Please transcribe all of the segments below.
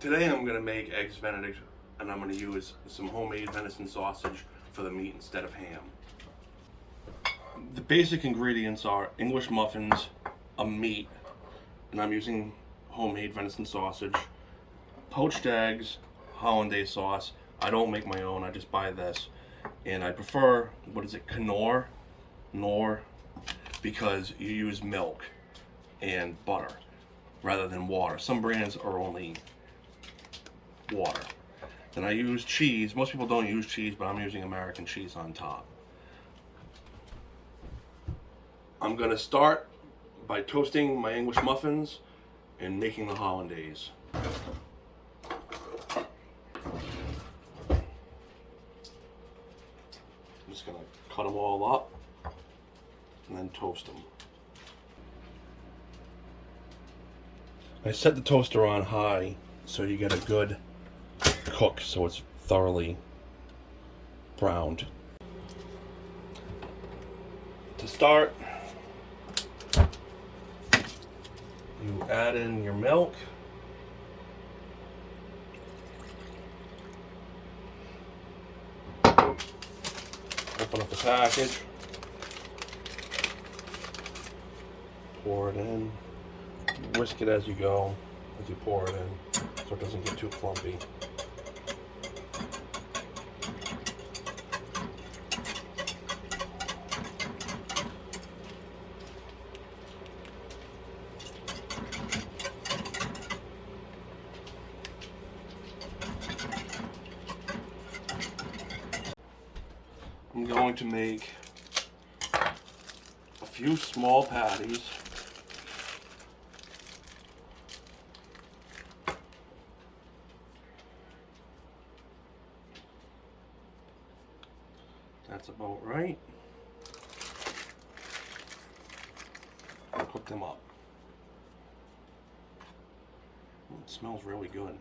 Today I'm going to make Eggs Benedict, and I'm going to use some homemade venison sausage for the meat instead of ham. The basic ingredients are English muffins, a meat, and I'm using homemade venison sausage, poached eggs, hollandaise sauce. I don't make my own, I just buy this. And I prefer, Knorr, because you use milk and butter rather than water. Some brands are only water. Then I use cheese. Most people don't use cheese, but I'm using American cheese on top. I'm gonna start by toasting my English muffins and making the hollandaise. I'm just gonna cut them all up and then toast them. I set the toaster on high so you get a good cook, so it's thoroughly browned. To start, you add in your milk. Open up the package. Pour it in. Whisk it as you go, as you pour it in, so it doesn't get too clumpy. I'm going to make a few small patties. That's about right. I'll cook them up. It smells really good.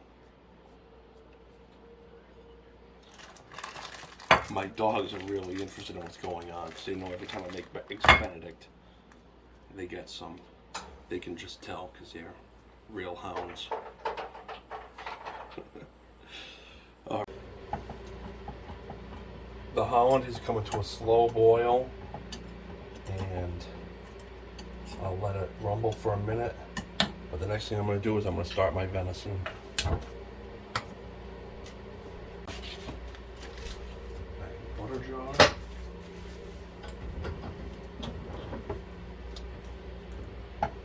My dogs are really interested in what's going on because they know every time I make Eggs Benedict, they get some. They can just tell because they're real hounds. The holland is coming to a slow boil, and I'll let it rumble for a minute. But the next thing I'm going to do is I'm going to start my venison. Butter jar.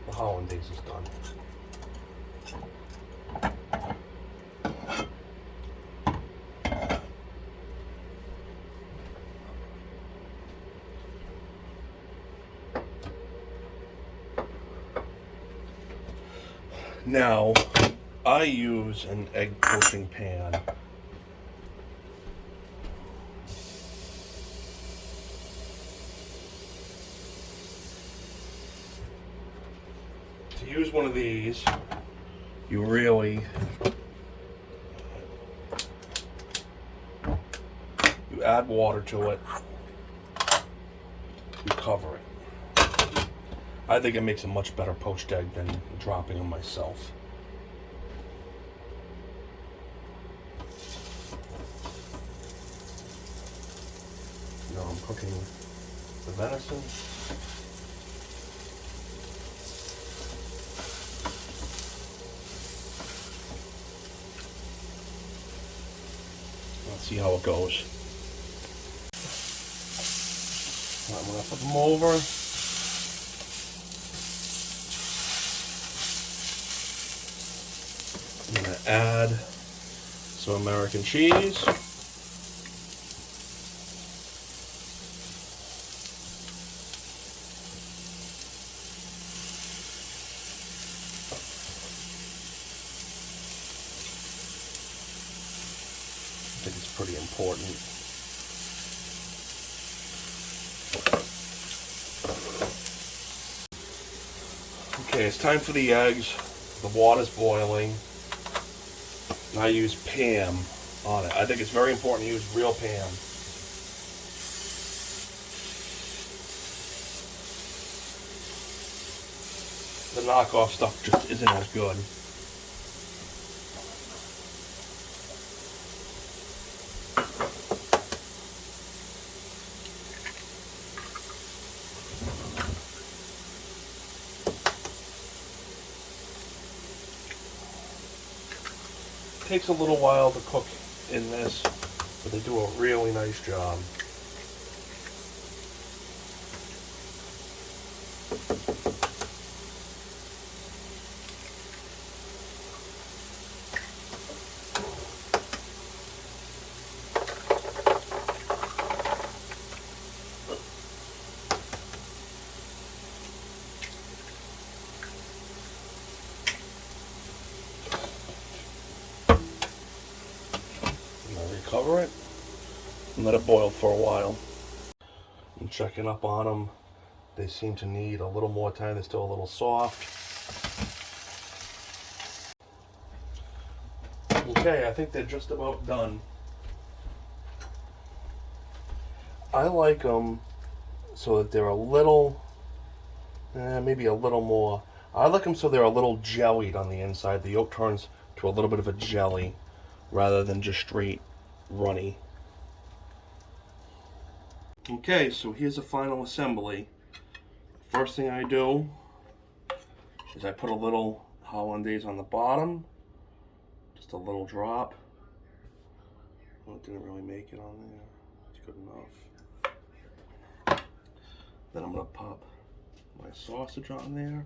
The hollandaise is done. Now, I use an egg poaching pan. To use one of these, you add water to it, you cover it. I think it makes a much better poached egg than dropping them myself. Now I'm cooking the venison. Let's see how it goes. I'm gonna flip them over. I'm going to add some American cheese. I think it's pretty important. Okay, it's time for the eggs. The water's boiling. And I use Pam on it. I think it's very important to use real Pam. The knockoff stuff just isn't as good. takes a little while to cook in this, but they do a really nice job. Cover it and let it boil for a while. I'm checking up on them. They seem to need a little more time. They're still a little soft. Okay, I think they're just about done. I like them so that they're a little, maybe a little more. I like them so they're a little jellied on the inside. The yolk turns to a little bit of a jelly rather than just straight runny. Okay, so here's a final assembly. First thing I do is I put a little hollandaise on the bottom, just a little drop. Oh, it didn't really make it on there. It's good enough. Then I'm gonna pop my sausage on there.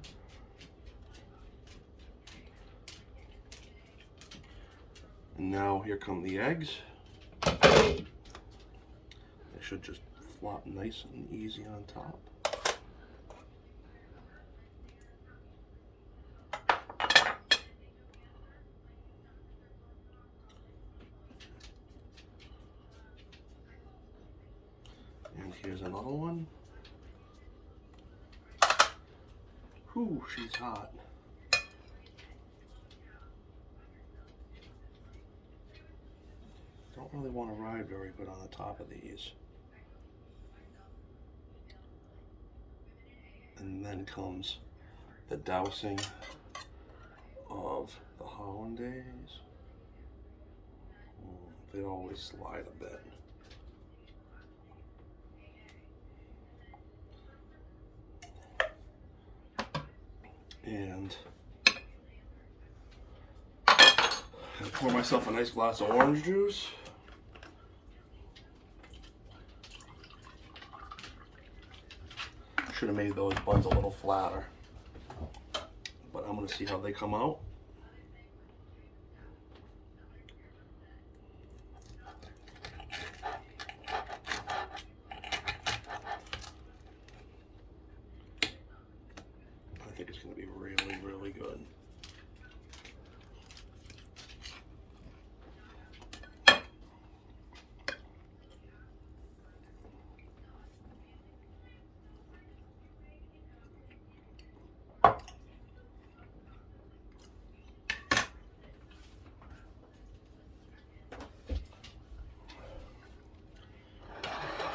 And now here come the eggs. They should just flop nice and easy on top. And here's another one. Whew, she's hot. Don't really want to ride very good on the top of these. And then comes the dousing of the hollandaise. They always slide a bit. And I pour myself a nice glass of orange juice. Should have made those buns a little flatter, but I'm going to see how they come out. I think it's going to be really, really good.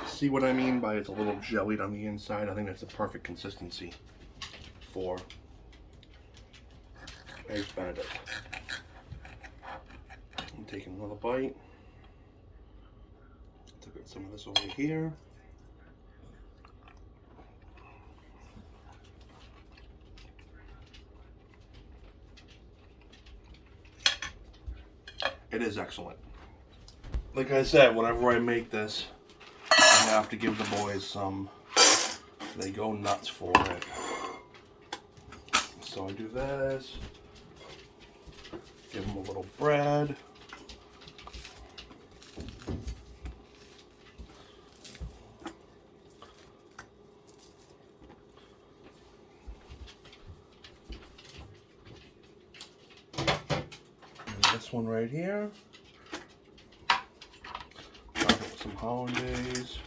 See what I mean by it's a little jellied on the inside? I think that's the perfect consistency for Eggs Benedict. I'm taking another bite. To get some of this over here. It is excellent. Like I said, whenever I make this, I have to give the boys some. They go nuts for it. So I do this. Give them a little bread. And this one right here. Some hollandaise.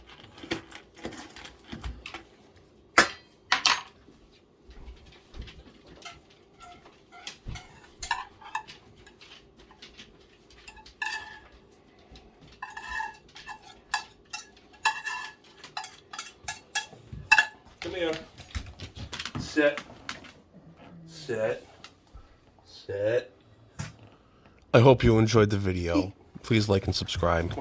Come here. Sit. Sit. Sit. I hope you enjoyed the video. Please like and subscribe.